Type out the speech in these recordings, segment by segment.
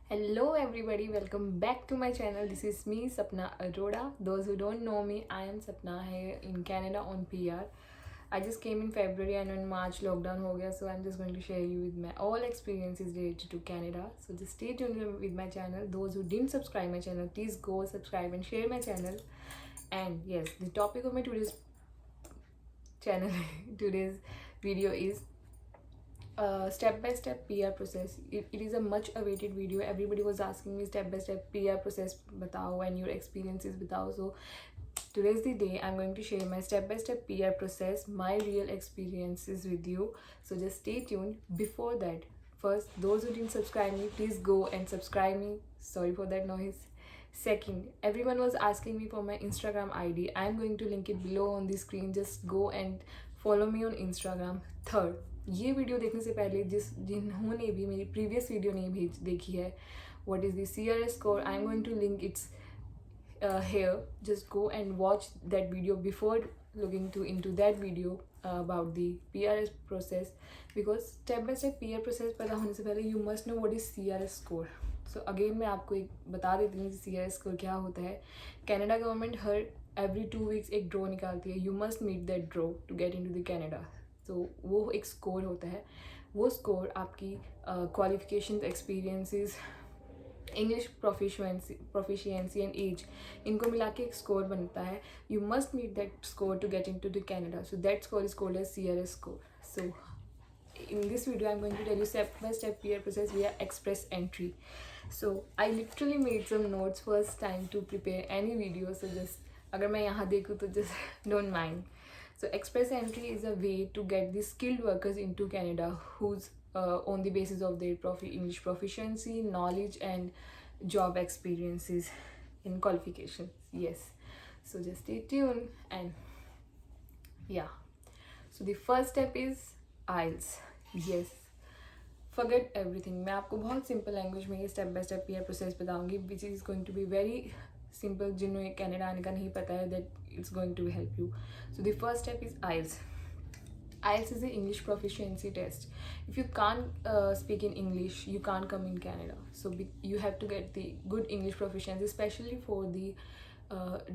Hello everybody, welcome back to my channel. This is me, Sapna Arora. Those who don't know me, I am Sapna here in Canada on PR. I just came in February and in March lockdown ho gaya, so I'm just going to share you with my all experiences related to Canada. So just stay tuned with my channel. Those who didn't subscribe my channel, please go subscribe and share my channel. And yes, the topic of my today's channel, today's video is step by step PR process. It is a much awaited video. Everybody was asking me step by step PR process batao and your experiences batao. So today's the day I'm going to share my step by step PR process, my real experiences with you. So just stay tuned. Before that, first, those who didn't subscribe me, please go and subscribe me. Sorry for that noise. Second, everyone was asking me for my Instagram ID. I'm going to link it below on the screen. Just go and follow me on Instagram. Third, ये video देखने से पहले जिन्होंने भी मेरी previous video नहीं देखी है, what is the CRS score, I'm going to link its here. Just go and watch that video before looking into that video about the PRS process, because step by step PR process पता होने से पहले you must know what is CRS score. So again मैं आपको एक बता देती हूँ CRS score क्या होता है. कैनेडा गवर्नमेंट हर every 2 weeks एक ड्रॉ निकालती है. You must meet that draw to get into the Canada. तो वो एक स्कोर होता है. वो स्कोर आपकी qualification, experiences, English proficiency and age, इनको मिला के एक स्कोर बनता है. You must meet that score to get in to the Canada. So that score is called as CRS score. So in this video I'm going to tell you step by step PR process via express entry. So I literally made some notes first time to prepare any video, so just अगर मैं यहाँ देखूँ तो just don't mind. So express entry is a way to get the skilled workers into Canada who's on the basis of their English proficiency, knowledge and job experiences in qualifications. Yes. So just stay tuned and yeah. So the first step is IELTS. Yes. Forget everything. मैं आपको बहुत simple language में ये step by step PR process बताऊंगी, which is going to be very simple. जिन्हें Canada आने का नहीं पता है, that it's going to help you. So the first step is IELTS. IELTS is an English proficiency test. If you can't speak in English, you can't come in Canada. So you have to get the good English proficiency, especially for the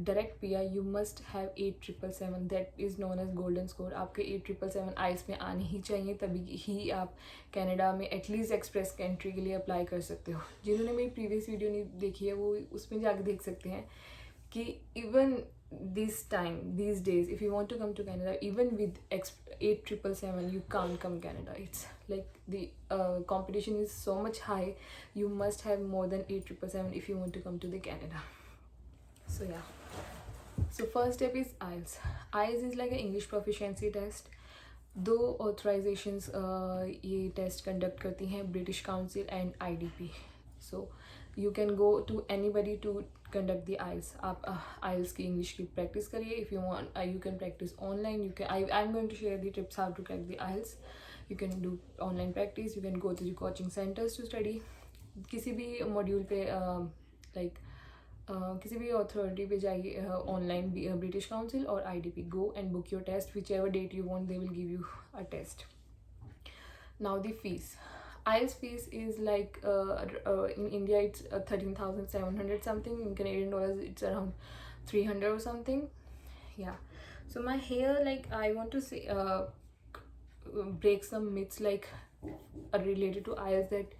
direct PR. You must have 8777. That is known as golden score. आपके 8777 IELTS में आने ही चाहिए, तभी ही आप Canada में at least express entry के लिए apply कर सकते हो. जिन्होंने मेरी प्रीवियस वीडियो नहीं देखी है वो उसमें जाके देख सकते हैं कि even this time, these days, if you want to come to Canada, even with 8777, you can't come Canada. It's like the competition is so much high. You must have more than 8777 if you want to come to the Canada. So yeah. So first step is IELTS. IELTS is like an English proficiency test. दो authorizations ये test conduct करती हैं, British Council and IDP. So you can go to anybody to conduct the IELTS. आप IELTS की English की practice करिए. If you want, you can practice online. You can. I'm going to share the tips how to crack the IELTS. You can do online practice. You can go to the coaching centers to study. किसी भी module पे like किसी भी authority पे जाइए online, British Council और IDP. Go and book your test whichever date you want, they will give you a test. Now the fees. IELTS fees is like in India it's 13,700 something. In Canadian dollars it's around 300 or something. Yeah. So my here, like, I want to say break some myths like related to IELTS, that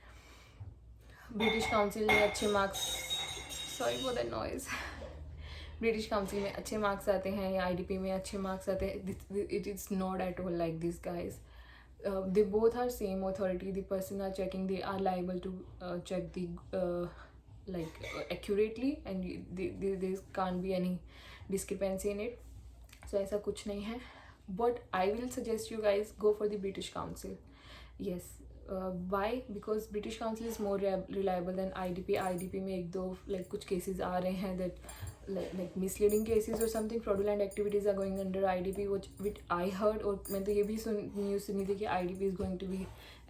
British Council में अच्छे marks, sorry for that noise, British council में अच्छे marks आते हैं या IDP में अच्छे marks आते हैं. It is not at all like this, guys. They both are same authority. The person are checking, they are liable to check the accurately, and there can't be any discrepancy in it. So ऐसा कुछ नहीं है. But I will suggest you guys go for the British Council. Yes. Why? Because British Council is more reliable than IDP. IDP में एक दो like कुछ cases आ रहे हैं that like misleading cases or something, fraudulent activities are going under IDP, which I heard, और मैं तो ये भी न्यूज़ सुनी थी कि IDP is going to be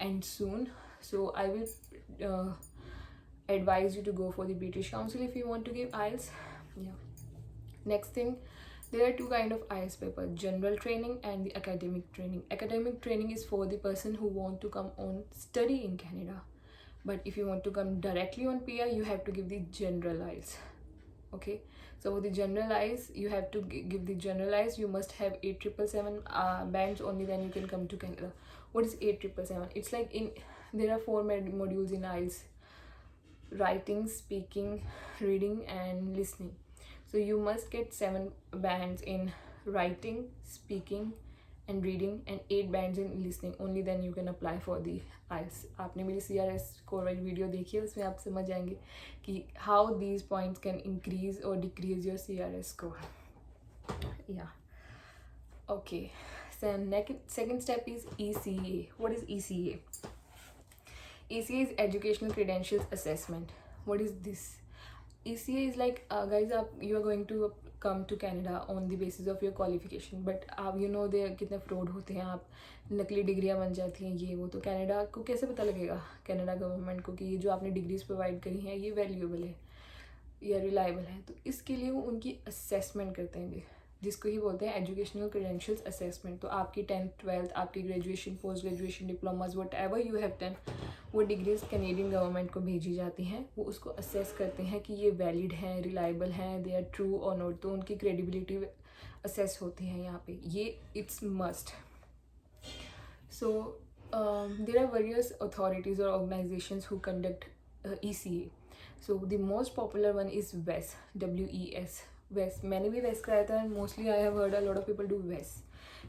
end soon. So I will advise you to go for the British Council if you want to give IELTS. Yeah. Next thing, there are two kind of IELTS paper: general training and the academic training. Academic training is for the person who want to come on study in Canada. but if you want to come directly on PR, you have to give the general IELTS. Okay, so for the general IELTS, you have to give the general IELTS. You must have 8777 bands, only then you can come to Canada. What is 8777? It's like there are 4 modules in IELTS: writing, speaking, reading and listening. So you must get 7 bands in writing, speaking and reading and 8 bands in listening. Only then you can apply for the IELTS. आपने मेरी CRS score वाली video देखी है, उसमें आप समझ जाएंगे कि how these points can increase or decrease your CRS score. Yeah. Okay. So second step is ECA. What is ECA? ECA is Educational Credentials Assessment. What is this? ECA is like, guys, you are going to come to Canada on the basis of your qualification, but आप there कितने fraud होते हैं, आप नकली डिग्रियाँ बन जाती हैं ये वो. तो कनाडा को कैसे पता लगेगा, कनाडा गवर्नमेंट को, कि ये जो आपने डिग्रीज प्रोवाइड करी हैं ये वैल्यूएबल है या रिलायबल है? तो इसके लिए वो उनकी असेसमेंट करते हैं, जिसको ही बोलते हैं एजुकेशनल क्रेडेंशियल्स असेसमेंट. तो आपकी 10th 12th, आपकी graduation, post graduation, diplomas, what ever you have done, वो डिग्रीज कैनेडियन गवर्नमेंट को भेजी जाती हैं. वो उसको असेस करते हैं कि ये वैलिड हैं, रिलायबल हैं, दे आर ट्रू और नॉट. तो उनकी क्रेडिबिलिटी असेस होती है यहाँ पे. ये it's must. So there are various authorities और organisations who conduct ECA. So the most popular one is WES, WES. वेस, मैंने भी वेस कराया था and mostly I have heard a lot of people do वेस.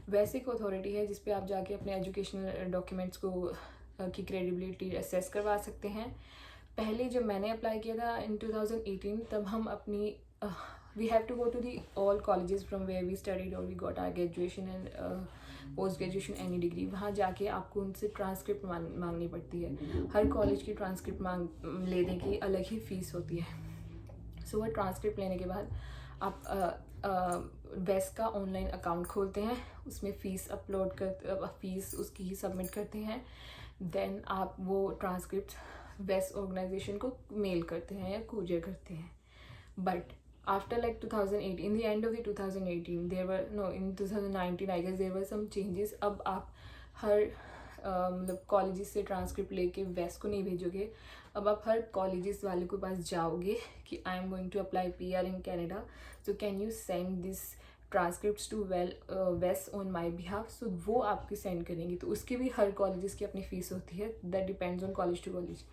वेस एक अथॉरिटी है जिस पे आप जाके अपने एजुकेशनल डॉक्यूमेंट्स को की क्रेडिबिलिटी असेस करवा सकते हैं. पहले जब मैंने अप्लाई किया था इन 2018, तब हम अपनी we have to go to the all colleges from where we studied और we got our graduation and post graduation any degree. वहाँ जाके आपको उनसे ट्रांसक्रिप्ट मांगनी पड़ती है. हर कॉलेज की ट्रांसक्रिप्ट लेने की अलग ही फ़ीस होती है. सो वह ट्रांसक्रिप्ट लेने के बाद आप वेस का ऑनलाइन अकाउंट खोलते हैं, उसमें फ़ीस अपलोड कर फ़ीस उसकी ही सबमिट करते हैं. देन आप वो ट्रांसक्रिप्ट वेस ऑर्गेनाइजेशन को मेल करते हैं या कुरियर करते हैं. But after like 2008, in the end of the 2018, there were no in 2019 I guess there were some changes. अब आप हर मतलब कॉलेजेस से ट्रांसक्रिप्ट लेके वेस को नहीं भेजोगे. अब आप हर कॉलेजेस वाले के पास जाओगे कि I am going to apply PR in Canada, so can you send this transcripts to वेस ऑन माई बिहाफ. सो वो आपकी सेंड करेंगी. तो उसकी भी हर कॉलेजेस की अपनी फ़ीस होती है. That depends on college to college.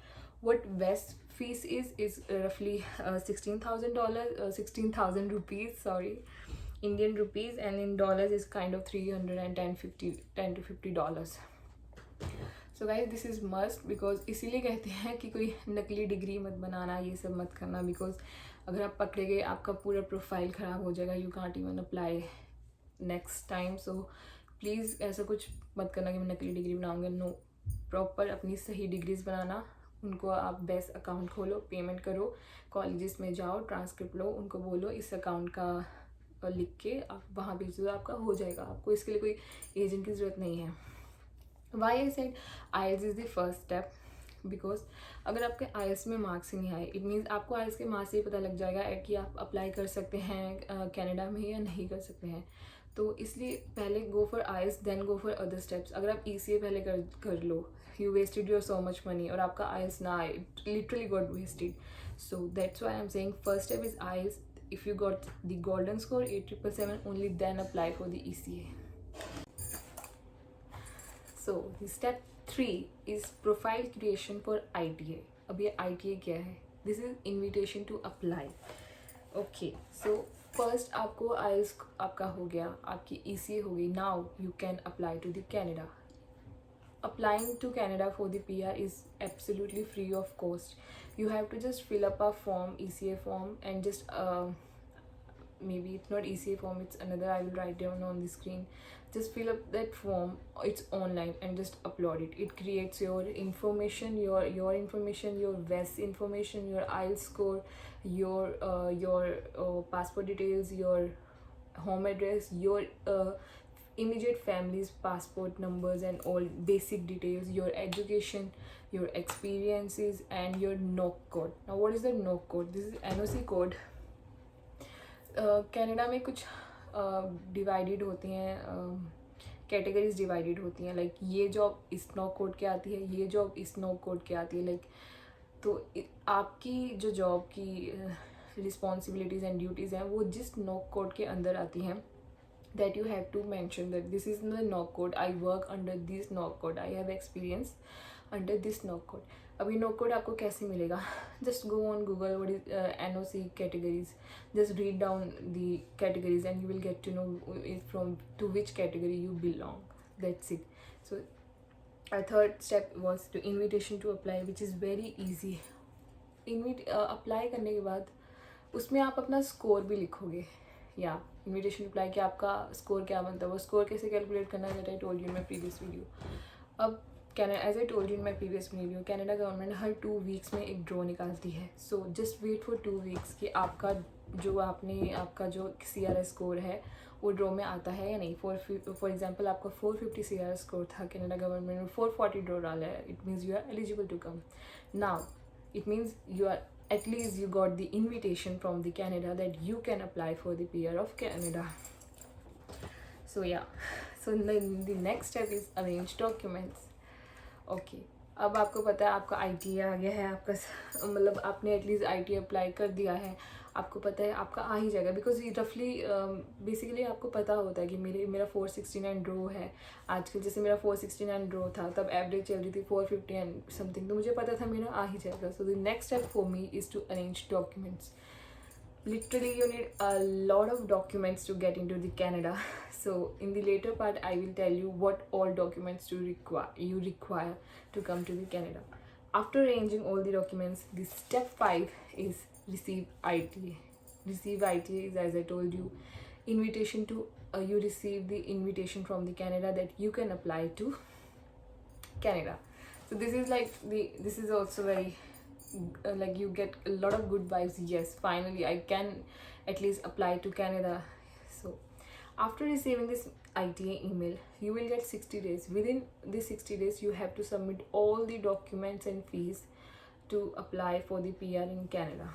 What was fees is रफली $16,000, 16,000 rupees, sorry, Indian rupees, and in dollars is kind of $10 to $50. So guys this is must, because इसीलिए कहते हैं कि कोई नकली डिग्री मत बनाना, ये सब मत करना. बिकॉज अगर आप पकड़े गए आपका पूरा प्रोफाइल ख़राब हो जाएगा. You can't even apply next time. So please ऐसा कुछ मत करना कि मैं नकली डिग्री बनाऊँगा. नो, प्रॉपर अपनी सही डिग्रीज बनाना. उनको आप बेस अकाउंट खोलो, पेमेंट करो, कॉलेजेस में जाओ, ट्रांसक्रिप्ट लो, उनको बोलो इस अकाउंट का लिख के आप वहाँ भेज दो, आपका हो जाएगा. आपको इसके लिए कोई एजेंट की ज़रूरत नहीं है. Why I said IELTS is the first step, because अगर आपके IELTS में मार्क्स ही नहीं आए, इट मीन्स आपको IELTS के मार्क्स से ही पता लग जाएगा कि आप अप्लाई कर सकते हैं कनाडा में या नहीं कर सकते हैं. तो इसलिए पहले go for IELTS, then go for other steps. अगर आप ECA पहले कर लो, you wasted your so much money, और आपका IELTS ना आए, literally got wasted. So that's why I am saying first step is IELTS. If you got the golden score 8777, only then apply for the ECA. So the step 3 is profile creation for ITA. अब ये ITA क्या है? This is invitation to apply. Okay, so first आपको IELTS आपका हो गया, आपकी ECA हो गई. Now you can apply to the Canada. Applying to Canada for the PR is absolutely free of cost. You have to just fill up a form, ECA form, and just maybe it's not ECA form, it's another, I will write down on the screen. Just fill up that form, it's online, and just upload it. It creates your information, your information, your VES information, your IELTS score, your passport details, your home address, your immediate family's passport numbers and all basic details, your education, your experiences, and your NOC code. Now what is the NOC code? This is NOC code. Canada में कुछ divided होती हैं categories divided होती हैं, like ये job इस NOC code के आती है, ये जॉब इस नॉक कोड के आती है, लाइक तो आपकी जो जॉब की रिस्पॉन्सिबिलिटीज़ एंड ड्यूटीज़ हैं वो जिस नॉक कोड के अंदर आती हैं, that you have to mention that this is the knock code, I work under this knock code, I have experience under this knock code. अभी knock code आपको कैसे मिलेगा? Just go on Google what is NOC categories, just read down the categories and you will get to know from to which category you belong. That's it. So our third step was to invitation to apply, which is very easy. Apply करने के बाद उसमें आप अपना score भी लिखोगे, या invitation apply कि आपका स्कोर क्या बनता है, वो स्कोर कैसे कैलकुलेट करना है, that I told you in my previous video. अब Canada, as I told you in my previous video, Canada government हर 2 वीक्स में एक ड्रॉ निकालती है. So just wait for 2 weeks कि आपका जो CRS स्कोर है वो ड्रॉ में आता है या नहीं. फॉर एग्जाम्पल आपका 450 CRS स्कोर था, कैनेडा गवर्नमेंट ने 440 ड्रॉ डाला है, it means you are eligible to come. Now it means you are, at least you got the invitation from the Canada that you can apply for the PR of Canada. So yeah, so the next step is arrange documents. Okay, अब आपको पता है आपका IT आ गया है, आपका मतलब आपने एटलीस्ट IT अप्लाई कर दिया है, आपको पता है आपका आ ही जाएगा, बिकॉज ये रफली बेसिकली आपको पता होता है कि मेरा 469 ड्रो है आजकल. जैसे मेरा 469 ड्रो था, तब एवरेज चल रही थी 450 एंड समथिंग, तो मुझे पता था मेरा आ ही जाएगा. So the next step for me is to arrange documents. Literally you need a lot of documents to get into the Canada. So in the later part I will tell you what all documents you require to come to the Canada. After arranging all the documents, the step 5 is receive ITA. Receive ITA is, as I told you, invitation to you receive the invitation from the Canada that you can apply to Canada. So this is also very like you get a lot of good vibes. Yes, finally I can at least apply to Canada. So after receiving this ITA email, you will get 60 days. Within the 60 days you have to submit all the documents and fees to apply for the PR in Canada.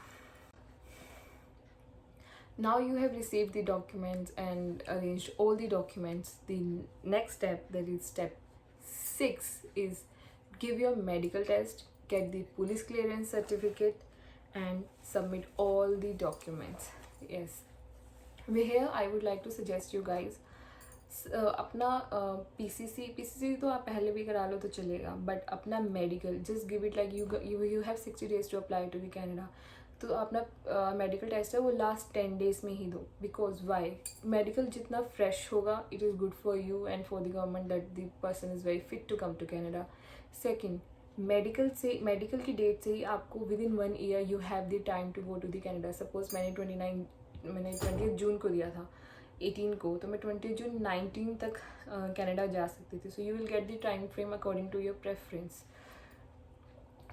Now you have received the documents and arranged all the documents. The next step, that is step 6, is give your medical test, get the police clearance certificate and submit all the documents. Yes, here I would like to suggest you guys अपना PCC तो आप पहले भी करा लो तो चलेगा, but अपना medical just give it like you have 60 days to apply to the Canada. तो अपना मेडिकल टेस्ट है वो लास्ट 10 days में ही दो. बिकॉज वाई, मेडिकल जितना फ्रेश होगा it is good for you and for the government that the person is very fit to come to Canada. Second, medical की डेट से ही आपको within 1 year you have the time to go to the Canada. Suppose मैंने 20 जून को दिया था 18 को, तो मैं 20 जून 19 तक कनाडा जा सकती थी. So you will get the time frame according to your preference.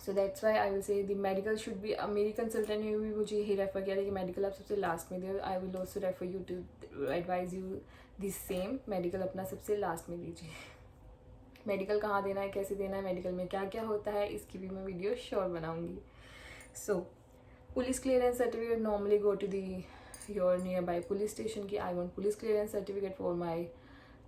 So that's why I will say the medical should be, मेरी कंसल्टेंट ने भी मुझे यही रेफर किया था कि मेडिकल आप सबसे लास्ट में दे. I will also refer you to advise you the same, medical अपना सबसे लास्ट में दीजिए. मेडिकल कहाँ देना है, कैसे देना है, मेडिकल में क्या क्या होता है, इसकी भी मैं वीडियो श्योर बनाऊँगी. So police clearance certificate, normally go to the your nearby police station की I want police clearance certificate for my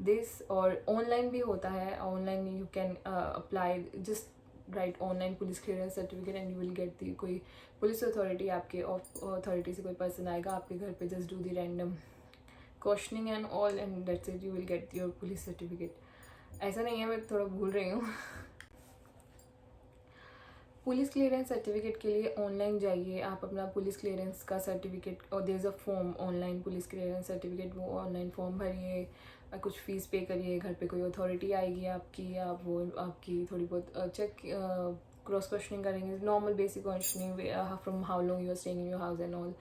this. और online भी होता है, online you can apply, just write online police clearance certificate and you will get the कोई police authority, आपके authority से कोई person आएगा आपके घर पे, just do the random questioning and all and that's it, you will get your police certificate. ऐसा नहीं है, मैं थोड़ा भूल रही हूँ. पुलिस क्लियरेंस सर्टिफिकेट के लिए ऑनलाइन जाइए आप, अपना पुलिस क्लियरेंस का सर्टिफिकेट, और there is a form online police clearance certificate, वो ऑनलाइन फॉर्म भरिए, कुछ फ़ीस पे करिए, घर पे कोई अथॉरिटी आएगी आपकी, आप वो आपकी थोड़ी बहुत चेक क्रॉस क्वेश्चनिंग करेंगे, normal basic questioning from how long you are staying in your house and all.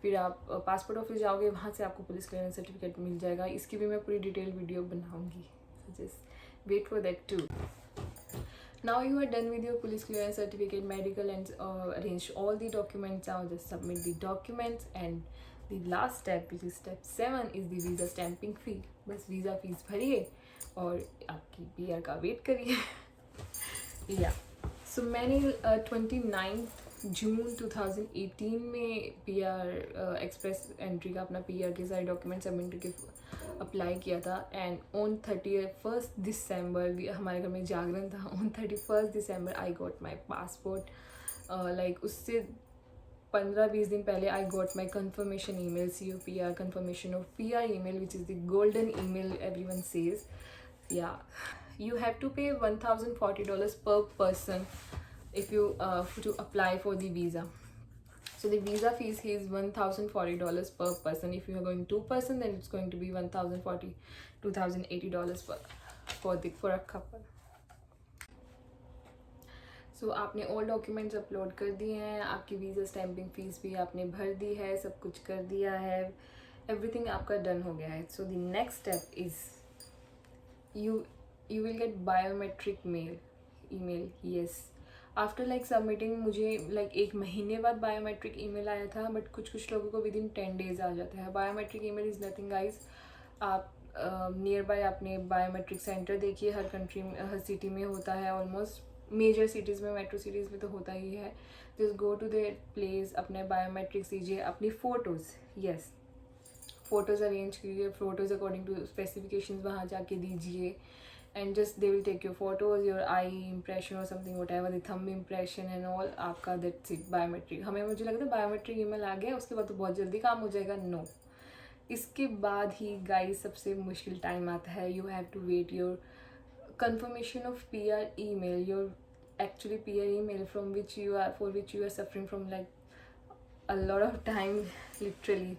फिर आप पासपोर्ट ऑफिस जाओगे, वहाँ से आपको पुलिस क्लियरेंस सर्टिफिकेट मिल जाएगा. इसकी भी मैं पूरी डिटेल वीडियो बनाऊँगी, just wait for that too. Now you are done with your police clearance certificate, medical and arrange all the documents. Now just submit the documents and the last step, which is step 7, is the visa stamping fee. बस visa fees भरिए और आपकी PR का wait करिए. Yeah, so मैंने 29 जून 2018 में PR express entry का अपना पीआर के सारे डॉक्यूमेंट सबमिट करके अप्लाई किया था। एंड ऑन 31 दिसंबर हमारे घर में जागरण था। On 31 December I got my passport. Like उससे 15-20 दिन पहले I got my confirmation email, COPR confirmation of PR email, which is the golden email everyone says. Yeah, you have to pay $1,040 per person if you to apply for the visa. So the visa fees is $1,040 per person. If you are going 2 person, then it's going to be $1,040, $2,080 for a couple. सो आपने all documents upload कर दिए हैं, आपकी visa stamping fees भी आपने भर दी है, सब कुछ कर दिया है, एवरीथिंग आपका डन हो गया है। सो the next step is you will gate biometric email. Yes, after like submitting मुझे लाइक 1 महीने बाद बायोमेट्रिक ईमेल आया था, बट कुछ लोगों को विदिन 10 डेज़ आ जाता है। Biometric email is nothing guys, आप नियर बाय अपने बायोमेट्रिक सेंटर देखिए, हर कंट्री में हर सिटी में होता है, ऑलमोस्ट मेजर सिटीज़ में, मेट्रो सिटीज़ में तो होता ही है। Just go to the place, अपने बायोमेट्रिक्स दीजिए, अपनी फ़ोटोज़, यस फ़ोटोज़ अरेंज कीजिए, फ़ोटोज़ अकॉर्डिंग टू स्पेसिफिकेशंस वहाँ जाके दीजिए। And just they will take your photos, your eye impression और something what ever, the thumb impression and all, आपका that's it biometric. मुझे लगता है बायोमेट्रिक ईमेल आ गया उसके बाद तो बहुत जल्दी काम हो जाएगा। नो, इसके बाद ही गाइस सबसे मुश्किल टाइम आता है। You have to wait your confirmation of PR email, your actually PR email for which you are suffering from like a lot of time literally.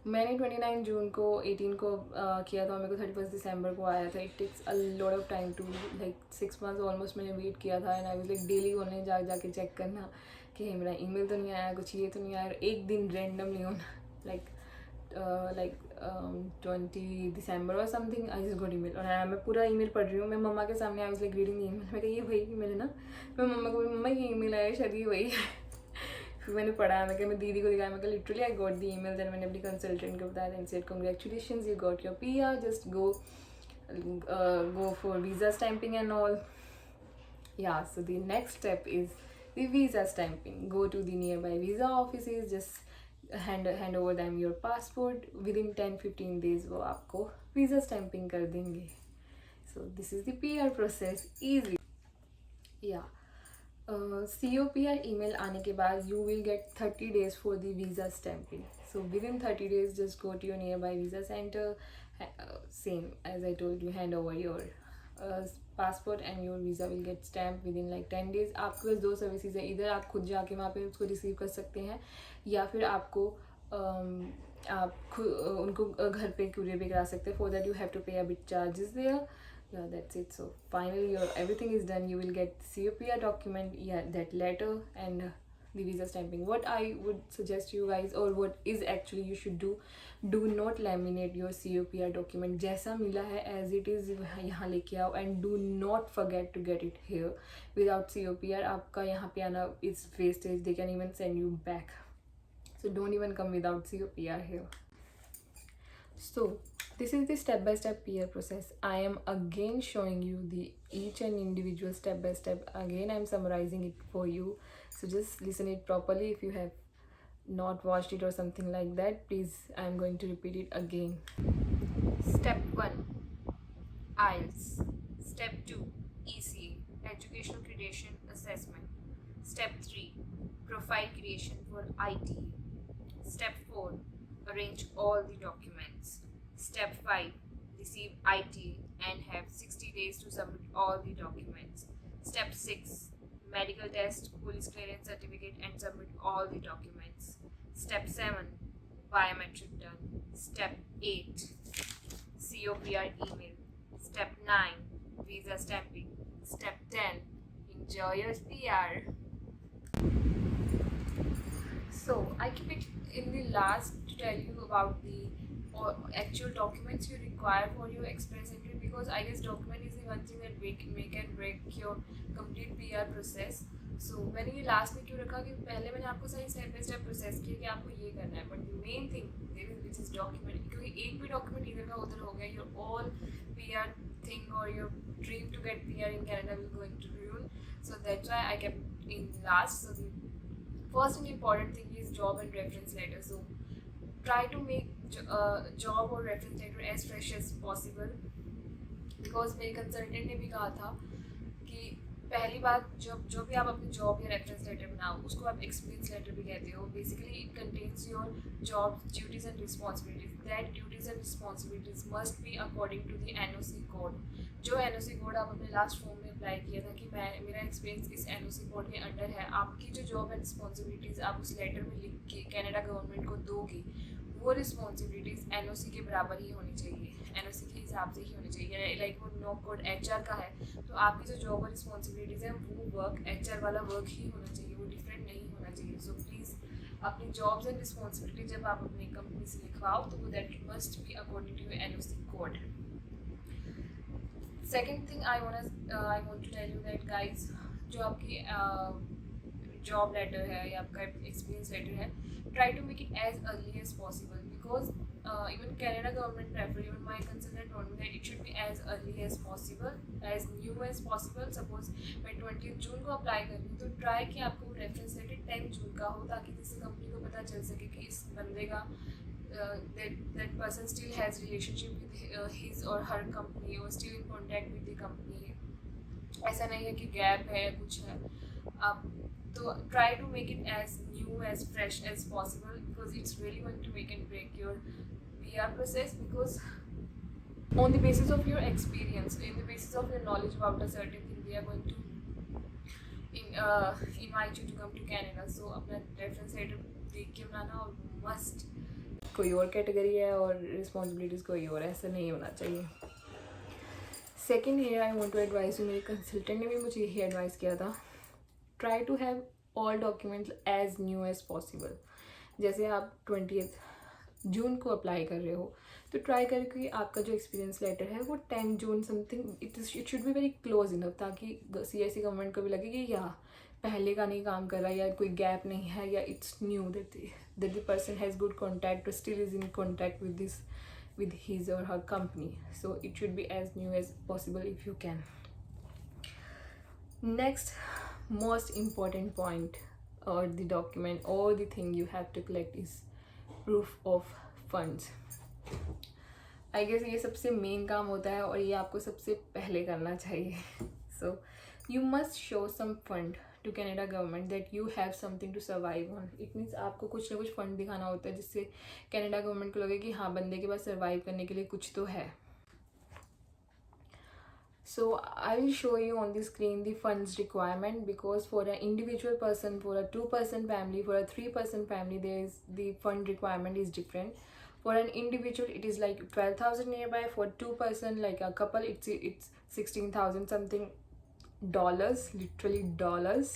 मैंने 29 जून को 18 को किया था, मेरे को 31 दिसंबर को आया था। It takes a lot of time to like 6 months almost मैंने वेट किया था। And I was like daily online जाके चेक करना कि मेरा ईमेल तो नहीं आया, कुछ ये तो नहीं आया। एक दिन रेंडमली ऑन लाइक 20 दिसंबर और something I just got email. और मैं पूरा ईमेल पढ़ रही हूँ, मैं मम्मा के सामने आई वाज लाइक रीडिंग ईमेल। मैं कहा ये वही ईमेल है ना, मैं मम्मा को मम्मा ये ईमेल आया शायद ये वही है। फिर मैंने पढ़ा, मैं मैं दीदी को दिखाया, मैं literally I got the email. Then मैंने अपनी कंसल्टेंट को बताया, then said congratulations you got your PR, just go for visa stamping and all. Yeah, so the next step is the visa stamping. Go to the nearby visa offices, just hand over them your passport. Within 10-15 days वो आपको visa stamping कर देंगे. So this is the PR process, easy. Yeah. COPR email आने के बाद you will get 30 days for the visa stamping. So within 30 days just go to your nearby visa center. Same as I told you, hand over your passport and your visa will get stamped within like 10 days. आपके पास 2 services है, इधर आप खुद जाके वहाँ पे उसको receive कर सकते हैं, या फिर आपको आप उनको घर पे कुरियर भी करा सकते हैं. For that you have to pay a bit charges there. Yeah, that's it. So finally your everything is done. You will get COPR document, yeah, that letter and the visa stamping. What I would suggest you guys, or what is actually you should do not laminate your COPR document. जैसा मिला है as it is यहाँ लेके आओ, and do not forget to get it here. Without COPR आपका यहाँ पे आना is wastage. They can even send you back. So don't even come without COPR here. So this is the step-by-step PR process. I am again showing you the each and individual step-by-step. Again I'm summarizing it for you, so just listen it properly. If you have not watched it or something like that, please, I am going to repeat it again. Step 1, IELTS. Step 2, ECA, Educational Creation Assessment. Step 3, Profile Creation for ITA. Step 4, arrange all the documents. Step 5, receive ITA and have 60 days to submit all the documents. Step 6, medical test, police clearance certificate and submit all the documents. Step 7, biometric done. Step 8, COPR email. Step 9, visa stamping. Step 10, enjoy your PR. So I keep it in the last to tell you about the actual documents you require for your express entry, because I guess document is the one thing that make and break your complete PR process. So मैंने ये last में क्यों रखा कि पहले मैंने आपको सही स्टेप बाय स्टेप प्रोसेस किया कि आपको ये करना है, but the main thing which is document, क्योंकि एक भी डॉक्यूमेंट इधर का उधर हो गया, योर ऑल PR थिंग और your dream to get PR in Canada will going to ruin. So that's why I kept in last. So the first and important thing is job and reference letter. So try to make job or reference letter as fresh as possible, because मेरे consultant ने भी कहा था कि पहली बात जो भी आप अपनी जॉब या रेफरेंस लेटर बनाओ उसको आप एक्सपीरियंस लेटर भी कहते हो. Basically it contains your job duties and responsibilities. That duties and responsibilities must be according to the NOC code. जो NOC कोड आप अपने लास्ट फॉर्म में अप्लाई किया था कि मेरा एक्सपीरियंस इस NOC कोड के अंडर है, आपकी जो जॉब एंड रिस्पॉन्सिबिलिटीज़ आप उस लेटर में लिख के कनाडा गवर्नमेंट को दोगी वो रिस्पॉन्सिबिलिटीज़ NOC के बराबर ही होनी चाहिए, NOC के हिसाब से ही होनी चाहिए. लाइक वो नो कोड HR का है तो आपकी जो जॉब और रिस्पॉन्सिबिलिटीज़ है वो वर्क HR वाला वर्क ही होना चाहिए, वो डिफरेंट नहीं होना चाहिए. सो प्लीज़ अपनी जॉब्स एंड रिस्पॉन्सिबिलिटी जब आप अपनी कंपनी से लिखवाओ तो वो that must be according to NOC code. Second thing I want to tell you that guys, जो आपकी जॉब लेटर है या आपका एक्सपीरियंस लेटर है, try to make it as early as possible because even Canada government prefer, even my consultant told me that it should be as early as possible, as new as possible. Suppose मैं 20 जून को apply कर रही हूँ तो try कि आपको reference letter 10 जून का हो ताकि जिससे कंपनी को पता चल सके कि इस बंदे का that person still has relationship with his or her company or still in contact with the company. ऐसा नहीं है कि गैप है या कुछ है. आप तो try to make it as new as fresh as possible because it's really going to make and break your PR process, because on the basis of your experience, in the basis of your knowledge about a certain thing, they are going to invite you to come to Canada. So अपना reference letter देख के बनाना, और must कोई और category है और responsibilities कोई और, ऐसा नहीं होना चाहिए. Second here I want to advise you, मेरे कंसल्टेंट ने भी मुझे यही एडवाइस किया था, try to have all documents as new as possible. जैसे आप 20 जून को अप्लाई कर रहे हो तो ट्राई करें कि आपका जो एक्सपीरियंस लेटर है वो 10 June something it should be very close enough, ताकि CIC गवर्नमेंट को भी लगे कि या पहले का नहीं काम कर रहा, या कोई गैप नहीं है, या it's new that the person has good contact और still is in contact with his or her company. So it should be as new as possible if you can. Next most important point or the document or the thing you have to collect is proof of funds. I guess ये सबसे main काम होता है और ये आपको सबसे पहले करना चाहिए. So you must show some fund to Canada government that you have something to survive on. It means आपको कुछ ना कुछ फंड दिखाना होता है जिससे कनाडा गवर्नमेंट को लगे कि हाँ बंदे के पास सर्वाइव करने के लिए कुछ तो है. So I will show you on the screen the funds requirement, because for an individual person, for a 2-person family, for a 3-person family, the fund requirement is different. For an individual it is like 12,000 nearby. For 2-person like a couple it's 16,000 something dollars, literally dollars,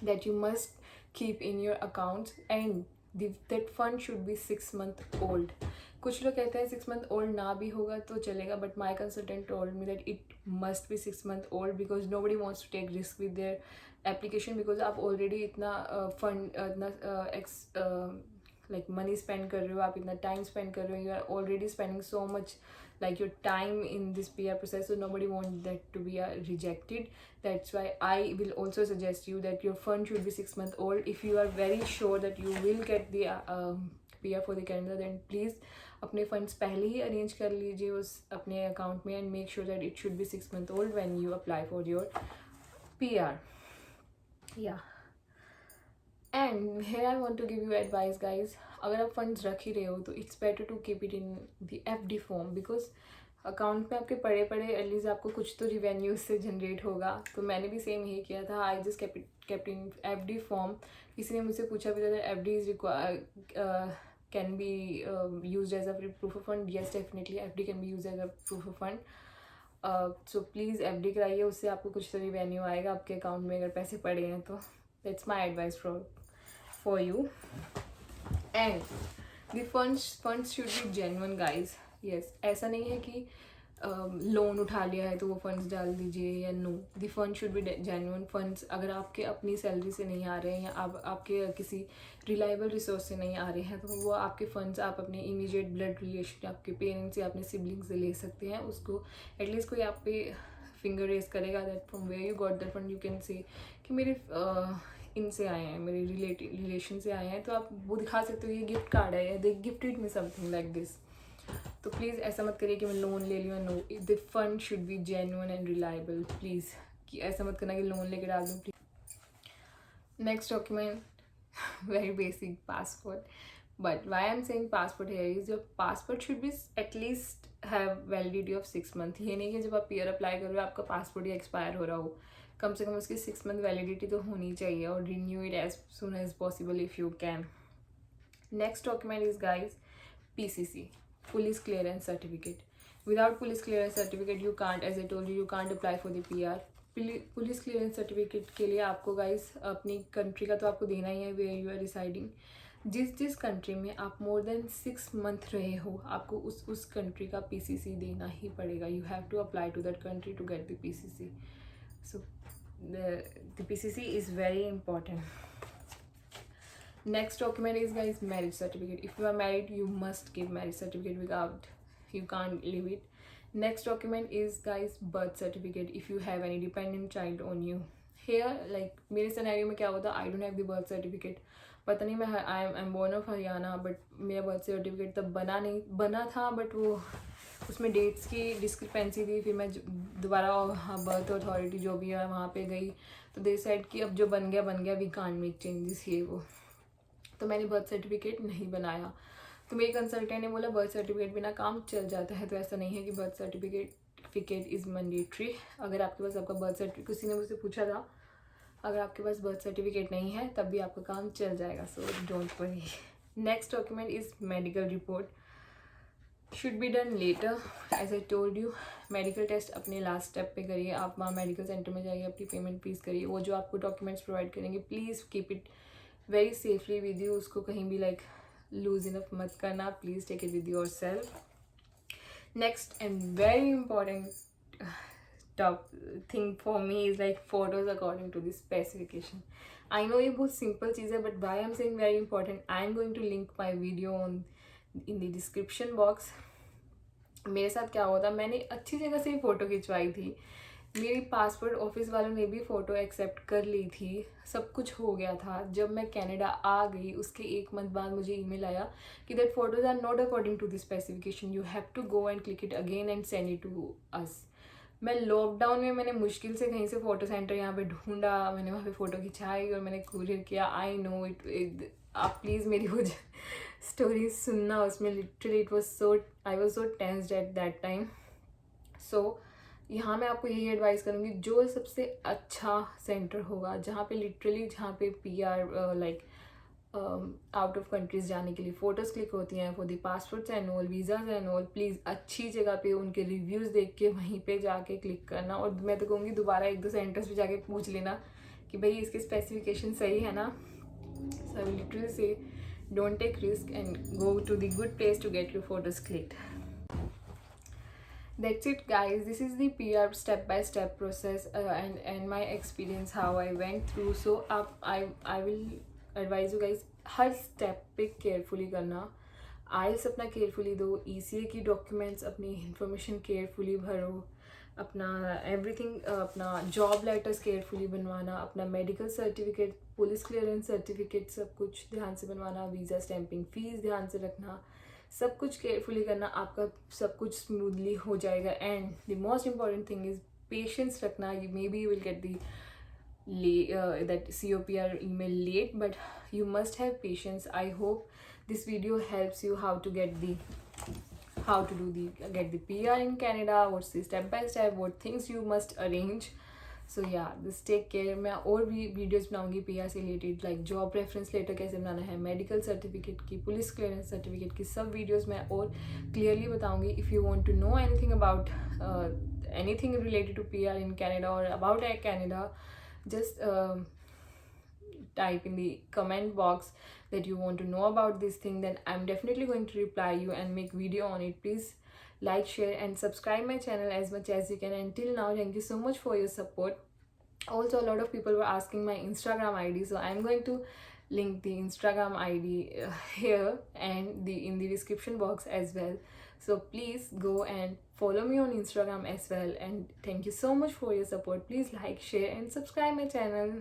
that you must keep in your accounts, and that fund should be 6 month old. कुछ लोग कहते हैं 6 month old ना भी होगा तो चलेगा, but my consultant told me that it must be 6 month old because nobody wants to take risk with their application, because आप already इतना fund इतना like money spend कर रहे हो, आप इतना time spend कर रहे हो, you are already spending so much like your time in this PR process, so nobody wants that to be rejected. That's why I will also suggest you that your fund should be 6 month old. If you are very sure that you will get the PR for the Canada, then please अपने funds पहले ही arrange कर लीजिए उस अपने account में, and make sure that it should be 6 month old when you apply for your PR. Yeah. And here I want to give you advice guys, अगर आप funds रख ही रहे हो तो it's better to keep it in the FD form, because account में आपके पड़े at least आपको कुछ तो रिवेन्यू उससे जनरेट होगा. तो मैंने भी सेम यही किया था, I just kept in FD form. किसी ने मुझसे पूछा भी था FD is can be use as a proof of fund. Yes definitely FD can be use as a proof of fund. So please FD कराइए, उससे आपको कुछ तो रिवेन्यू आएगा आपके अकाउंट में अगर पैसे पड़े हैं तो. That's my advice for you. And the funds should be genuine guys. Yes, ऐसा नहीं है कि लोन उठा लिया है तो वो फंड्स डाल दीजिए या no. The fund should be genuine funds. अगर आपके अपनी सैलरी से नहीं आ रहे हैं या आपके किसी रिलायबल रिसोर्स से नहीं आ रहे हैं तो वो आपके फंड्स आप अपने इमीडिएट ब्लड रिलेशन, आपके पेरेंट्स या अपने सिबलिंग से ले सकते हैं. उसको एटलीस्ट कोई आप पे फिंगर रेज करेगा that from where you got that fund, you can say कि मेरे इनसे आए हैं, मेरे रिलेशन से आए हैं, तो आप वो दिखा सकते हो ये गिफ्ट कार्ड है, they gifted me something like this. तो प्लीज़ ऐसा मत करिए कि मैं लोन ले लिया। No, the fund should be genuine and reliable. Please कि ऐसा मत करना कि लोन लेके डाल दूँ। Next document, very basic, passport. But why I'm saying passport here is your passport should be at least have validity of 6 month। ये नहीं कि जब आप PR अप्लाई कर रहे हो आपका पासपोर्ट ही एक्सपायर हो रहा हो, कम से कम उसकी 6 मंथ वैलिडिटी तो होनी चाहिए, और renew it as soon as possible if you can. Next document is guys PCC, police clearance certificate. Without police clearance certificate you can't, as I told you can't apply for the PR। Police clearance certificate के लिए आपको guys अपनी country का तो आपको देना ही है, where you are residing. जिस कंट्री में आप मोर देन 6 मंथ रहे हो, आपको उस कंट्री का PCC देना ही पड़ेगा। You have to apply to that country to get the PCC। So the PCC is very important. Next document is guys marriage certificate. If you are married, you must give marriage certificate, without you can't leave it. Next document is guys birth certificate. If you have any dependent child on you, here like मेरे scenario में क्या होता, I don't have the birth certificate। पता नहीं, मैं I'm born of Haryana, but मेरा birth certificate तब बना था, बट वो उसमें डेट्स की डिस्क्रिपेंसी थी। फिर मैं दोबारा बर्थ अथॉरिटी जो भी है वहाँ पे गई, तो दे सेड कि अब जो बन गया, वी कांट मेक चेंजेस, ये वो। तो मैंने बर्थ सर्टिफिकेट नहीं बनाया। तो मेरे कंसल्टेंट ने बोला बर्थ सर्टिफिकेट बिना काम चल जाता है। तो ऐसा नहीं है कि बर्थ सर्टिफिकेट इज़ मैंडेटरी। अगर आपके पास आपका बर्थ सर्टिफिकेट, किसी ने मुझसे पूछा था, अगर आपके पास बर्थ सर्टिफिकेट नहीं है तब भी आपका काम चल जाएगा, so don't worry. Next document is medical report, should be done later. As I told you, medical test अपने लास्ट स्टेप पे करिए। आप वहाँ मेडिकल सेंटर में जाइए, अपनी पेमेंट फीस करिए। वो जो आपको डॉक्यूमेंट्स प्रोवाइड करेंगे, please keep it very safely with you. उसको कहीं भी लाइक लूज इनफ मत करना, please take it with yourself. Next and very important top thing for me is like photos according to this specification. I know ये बहुत simple चीज़ है, but why I am saying very important, I am going to link my video on in the description box. मेरे साथ क्या हुआ था, मैंने अच्छी जगह से ही फ़ोटो खिंचवाई थी, मेरी पासपोर्ट ऑफिस वालों ने भी फ़ोटो एक्सेप्ट कर ली थी, सब कुछ हो गया था। जब मैं कनाडा आ गई उसके 1 मंथ बाद मुझे ईमेल आया कि that photos are not according to the specification, you have to go and click it again and send it to us. मैं लॉकडाउन में मैंने मुश्किल से कहीं से फ़ोटो सेंटर यहाँ पे ढूंढा, मैंने वहाँ पे फ़ोटो खिंचाई और मैंने कुरियर किया। आई नो इट, आप प्लीज़ मेरी वो स्टोरी सुनना, उसमें literally it was so, I was so tensed at that time. So यहाँ मैं आपको यही एडवाइस करूँगी, जो सबसे अच्छा सेंटर होगा, जहाँ पे literally PR like out of countries जाने के लिए फ़ोटोज़ क्लिक होती हैं for the passports and all, visas and all, please अच्छी जगह पे उनके रिव्यूज़ देख के वहीं पे जाके क्लिक करना। और मैं तो कहूँगी दोबारा 1-2 सेंटर्स पे जाके पूछ लेना कि भाई इसके स्पेसिफिकेशन सही है ना। So I will literally say don't take risk and go to the good place to get your photos clicked. That's it guys, this is the PR step by step process and my experience how I went through. So I will advise you guys, her step पे carefully करना, IELTS अपना carefully दो, ECA की documents अपनी information carefully भरो, अपना everything अपना job letters carefully बनवाना, अपना medical certificate, police clearance certificate सब कुछ ध्यान से बनवाना, visa stamping fees ध्यान से रखना, सब कुछ केयरफुली करना, आपका सब कुछ स्मूथली हो जाएगा। And the most important thing is patience रखना। Maybe you will get the that COPR email late, but you must have patience. I hope this video helps you how to get the PR in Canada, what's the step by step, what things you must arrange. सो या this take care. मैं और भी videos बनाऊंगी PR से related, like job reference letter कैसे बनाना है, medical certificate की, पुलिस क्लियरेंस सर्टिफिकेट की, सब वीडियोज़ मैं और क्लियरली बताऊंगी। If you want to know anything about anything related to PR in Canada और about Canada, just type in the comment box that you want to know about this thing, then I'm definitely going to reply you and make video on it. Please like, share and subscribe my channel as much as you can. Until now, thank you so much for your support. Also, a lot of people were asking my Instagram ID, so I'm going to link the Instagram ID here and in the description box as well. So please go and follow me on Instagram as well, and thank you so much for your support. Please like, share and subscribe my channel.